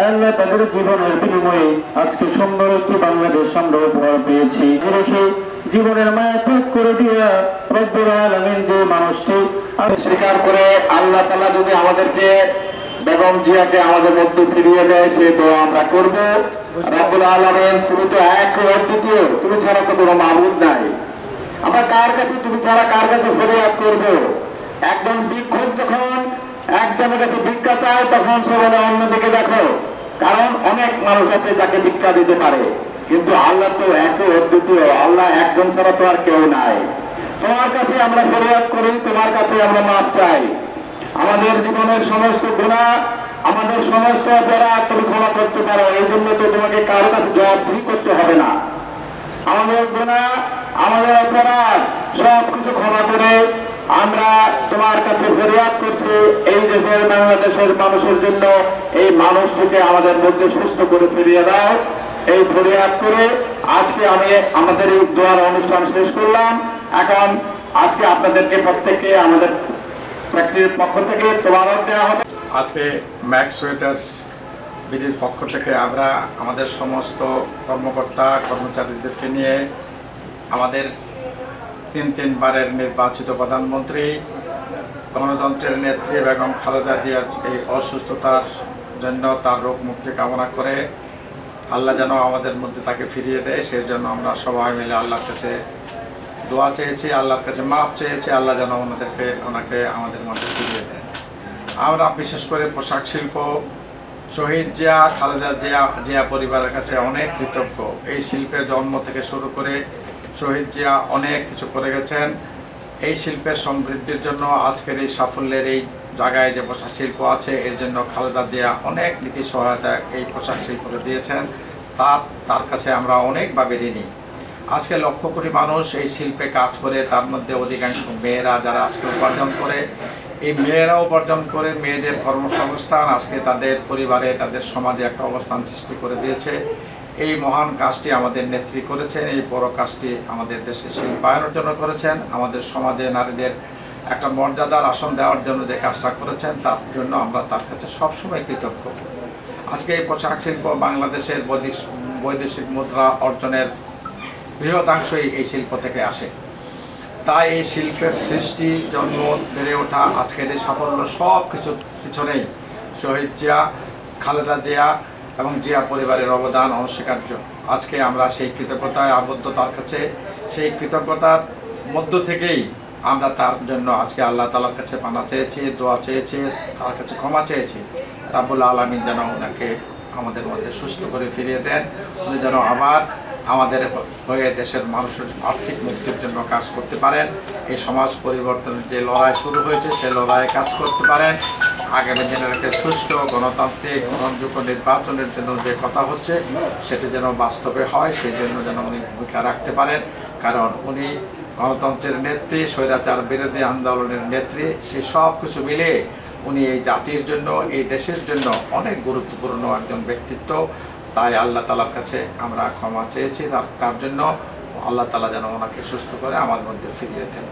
আল্লাহ তাদের জীবনের বিনিময়ে আজকে সুন্দর একটি বাংলাদেশ আমরা উপহার পেয়েছি। রেখে জীবনের মায়া ত্যাগ করে দিয়া রব্বুল আলামিন যে মানুষটি স্বীকার করে আল্লাহ তাআলা যদি আমাদেরকে বেগম জিয়াকে আমাদের মধ্যে ফিরিয়ে দেয় সে তো আমরা করব। রব্বুল আলামিন তুমি তো এক ও অদ্বিতীয়, তুমি ছাড়া তো কোনো মাবুদ নাই। আমরা কার কাছে, তুমি ছাড়া কার কাছে ফরিয়াদ করব? একজন ভিক্ষুক যখন একজনের কাছে ভিক্ষা চায় তখন সে বলে অন্যদিকে দেখো, কারণ অনেক মানুষ আছে যাকে ভিক্ষা দিতে পারে, কিন্তু আল্লাহ তো এক ও অদ্বিতীয়, আল্লাহ একজন ছাড়া তো আর কেউ নাই। তোমার কাছে আমরা ফরিয়াদ করি, তোমার কাছে আমরা মাপ চাই। আমাদের জীবনের সমস্ত গুনাহ, আমাদের সমস্ত অপরাধ তুমি ক্ষমা করতে পারো, এই জন্য তো তোমাকে কারো কাছে জবাবদিহি করতে হবে না। আমাদের গুনাহ, আমাদের অপরাধ সব কিছু ক্ষমা করে আমরা তোমার কাছে ফরিয়াদ করছি এই দেশের বাংলাদেশের মানুষের জন্য, এই মানুষটিকে আমাদের মধ্যে সুস্থ করে ফিরিয়ে দাও। এই ফরিয়াদ করে আজকে আমি আমাদের এই দোয়ার অনুষ্ঠান শেষ করলাম। এখন আজকে আপনাদেরকে প্রত্যেককে আমাদের ফ্যাক্টরির পক্ষ থেকে তোবারক দেওয়া হবে। আজকে ম্যাক্স সোয়েটার বিডির পক্ষ থেকে আমরা আমাদের সমস্ত কর্মকর্তা কর্মচারীদেরকে নিয়ে আমাদের তিনবারের নির্বাচিত প্রধানমন্ত্রী, গণতন্ত্রের নেত্রী বেগম খালেদা জিয়ার এই অসুস্থতার জন্য তার রোগ মুক্তি কামনা করে আল্লাহ যেন আমাদের মধ্যে তাকে ফিরিয়ে দেয়, সেই জন্য আমরা সবাই মিলে আল্লাহর কাছে দোয়া চেয়েছি, আল্লাহর কাছে মাপ চেয়েছি, আল্লাহ যেন ওনাকে আমাদের মধ্যে ফিরিয়ে দেন। আমরা বিশেষ করে পোশাক শিল্প, শহীদ জিয়া, খালেদা জিয়া পরিবারের কাছে অনেক কৃতজ্ঞ। এই শিল্পের জন্ম থেকে শুরু করে শহীদ জিয়া অনেক কিছু করে গেছেন। এই শিল্পের সমৃদ্ধির জন্য আজকের এই সাফল্যের এই জায়গায় যে পোশাক শিল্প আছে, এর জন্য খালেদা জিয়া অনেক নীতি সহায়তা এই পোশাক শিল্পকে দিয়েছেন, তার কাছে আমরা অনেকভাবে ঋণী। আজকে লক্ষ কোটি মানুষ এই শিল্পে কাজ করে, তার মধ্যে অধিকাংশ মেয়েরা যারা আজকে উপার্জন করে, এই মেয়েরা উপার্জন করে মেয়েদের কর্মসংস্থান আজকে তাদের পরিবারে তাদের সমাজে একটা অবস্থান সৃষ্টি করে দিয়েছে। এই মহান কাজটি আমাদের নেত্রী করেছেন, এই বড় কাজটি আমাদের দেশে শিল্পায়নের জন্য করেছেন, আমাদের সমাজে নারীদের একটা মর্যাদার আসন দেওয়ার জন্য যে কাজটা করেছেন তার জন্য আমরা তার কাছে সবসময় কৃতজ্ঞ। আজকে এই পোশাক শিল্প বাংলাদেশের বৈদেশিক মুদ্রা অর্জনের বৃহদাংশই এই শিল্প থেকে আসে। তাই এই শিল্পের সৃষ্টি, জন্ম, বেড়ে ওঠা, আজকের এই সাফল্য সব কিছুর পিছনেই শহীদ জিয়া, খালেদা জিয়া এবং জিয়া পরিবারের অবদান অনস্বীকার্য। আজকে আমরা সেই কৃতজ্ঞতায় আবদ্ধ তার কাছে, সেই কৃতজ্ঞতার মধ্য থেকেই আমরা তার জন্য আজকে আল্লাহ তাআলার কাছে পানা চেয়েছি, দোয়া চেয়েছি, তার কাছে ক্ষমা চেয়েছি। রাব্বুল আলামিন যেন ওনাকে আমাদের মধ্যে সুস্থ করে ফিরিয়ে দেন, উনি যেন আবার আমাদের হয়ে দেশের মানুষের আর্থিক মুক্তির জন্য কাজ করতে পারেন, এই সমাজ পরিবর্তনের যে লড়াই শুরু হয়েছে সেই লড়াইয়ে কাজ করতে পারেন। আগামী দিনের একটা সুষ্ঠু গণতান্ত্রিক গ্রহণযোগ্য নির্বাচনের জন্য যে কথা হচ্ছে সেটি যেন বাস্তবে হয়, সেই জন্য যেন উনি ভূমিকা রাখতে পারেন। কারণ উনি গণতন্ত্রের নেত্রী, স্বৈরাচার বিরোধী আন্দোলনের নেত্রী, সেই সব কিছু মিলে উনি এই জাতির জন্য, এই দেশের জন্য অনেক গুরুত্বপূর্ণ একজন ব্যক্তিত্ব। তাই আল্লাহ তাআলার কাছে আমরা ক্ষমা চেয়েছি তার জন্য। আল্লাহ তাআলা যেন ওনাকে সুস্থ করে আমার মধ্যে ফিরিয়ে দেন।